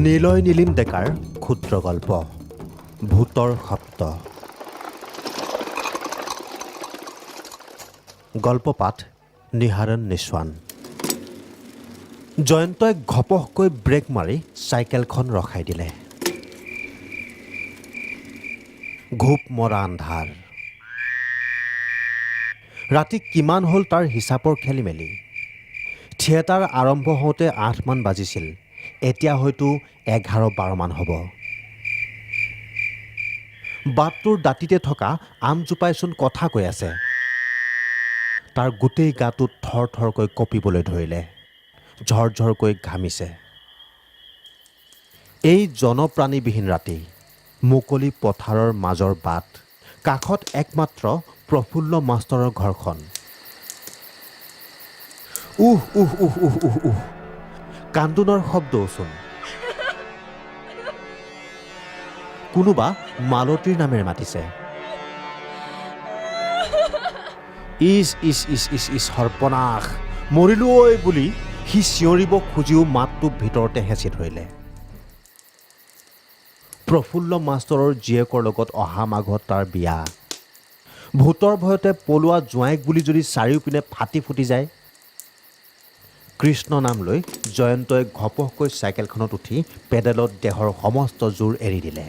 নীলয় নীলিম ডেকাৰ ক্ষুদ্ৰ গল্প ভূতৰ শব্দ। গল্পপাঠ নিহাৰণ নিস্বান। জয়ন্তই ঘপহকৈ ব্ৰেক মাৰি চাইকেলখন ৰখাই দিলে। ঘূপ মৰা আন্ধাৰ। ৰাতি কিমান হ'ল তাৰ হিচাপৰ খেলি মেলি। থিয়েটাৰ আৰম্ভ হওঁতে 8 মান বাজিছিল। এতিয়া হয়তো 11-12 মান হ'ব। বাটটোৰ দাঁতিতে থকা আমজোপাইচোন কথা কৈ আছে। তাৰ গোটেই গাটোত থৰ থৰকৈ কঁপিবলৈ ধৰিলে। ঝৰঝৰকৈ ঘামিছে। এই জনপ্ৰাণীবিহীন ৰাতি, মুকলি পথাৰৰ মাজৰ বাট, কাষত একমাত্ৰ প্ৰফুল্ল মাষ্টৰৰ ঘৰখন। উহ উহ উহ উহ উহ উহ কান্দোনৰ শব্দওচোন। কোনোবা মালতীৰ নামেৰে মাতিছে। ইচ ইচ ইচ ইচ ইচ সৰ্বনাশ, মৰিলো ঐ বুলি সি চিঞৰিব খুজিও মাতটো ভিতৰতে হেঁচি ধৰিলে। প্ৰফুল্ল মাষ্টৰৰ জীয়েকৰ লগত অহা মাঘত তাৰ বিয়া। ভূতৰ ভয়তে পলোৱা জোঁৱাইক বুলি যদি চাৰিওপিনে ফাটি ফুটি যায়। কৃষ্ণ নাম লৈ জয়ন্তই ঘপহকৈ চাইকেলখনত উঠি পেডেলত দেহৰ সমস্ত জোৰ এৰি দিলে।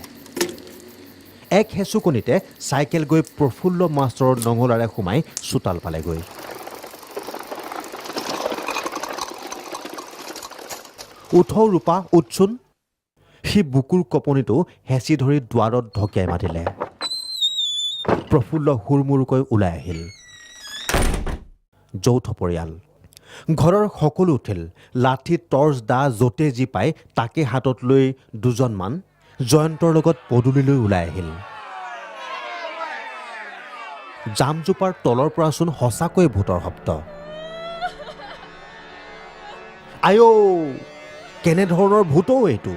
এক হেচুকনিতে চাইকেল গৈ প্ৰফুল্ল মাষ্টৰৰ নঙলাৰে সোমাই চোতাল পালেগৈ। উঠৌ ৰূপা উঠচোন। সি বুকুৰ কপনিটো হেঁচি ধৰি দুৱাৰত ঢকিয়াই মাতিলে। প্ৰফুল্ল হুৰমুৰকৈ ওলাই আহিল। যৌথ পৰিয়াল। ঘৰৰ সকলো উঠিল। লাঠি টৰ্চ দা য'তে যি পায় তাকে হাতত লৈ দুজনমান জয়ন্তৰ লগত পদূলিলৈ ওলাই আহিল। জামজোপাৰ তলৰ পৰাচোন সঁচাকৈয়ে ভূতৰ শব্দ। আইঔ, কেনেধৰণৰ ভূতো এইটো।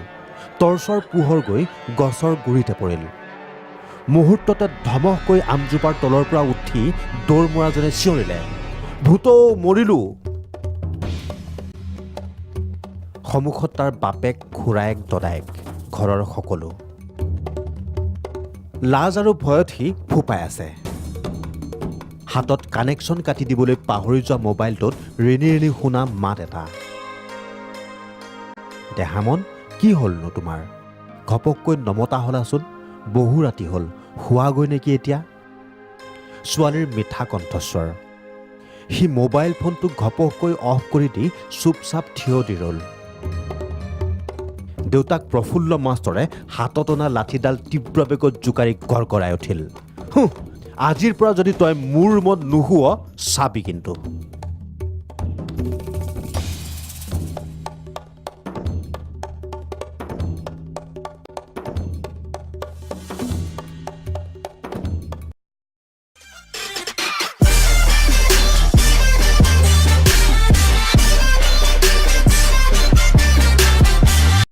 টৰ্চৰ পোহৰ গৈ গছৰ গুৰিতে পৰিল। মুহূৰ্ততে ধমককৈ আমজোপাৰ তলৰ পৰা উঠি দৌৰ মৰাজনে চিঞৰিলে, ভূতো মৰিলো। সন্মুখত তাৰ বাপেক, খুৰায়েক, দদায়েক, ঘৰৰ সকলো। লাজ আৰু ভয়ত সি ফোপাই আছে। হাতত কানেকশ্যন কাটি দিবলৈ পাহৰি যোৱা মোবাইলটোত ৰিণি ৰিণি শুনা মাত এটা। দেহামন, কি হ'লনো তোমাৰ? ঘপককৈ নমতা হলাচোন। বহু ৰাতি হ'ল, শোৱাগৈ নেকি এতিয়া? ছোৱালীৰ মিঠা কণ্ঠস্বৰ। সি মোবাইল ফোনটো ঘপককৈ অফ কৰি দি চুপচাপ থিয় দি ৰ'ল। দেউতাক প্ৰফুল্ল মাষ্টৰে হাতত অনা লাঠিডাল তীব্ৰ বেগত জোকাৰি গৰগৰাই উঠিল। আজিৰ পৰা যদি তই মোৰ ৰুমত নুশুৱ চাবি কিন্তু।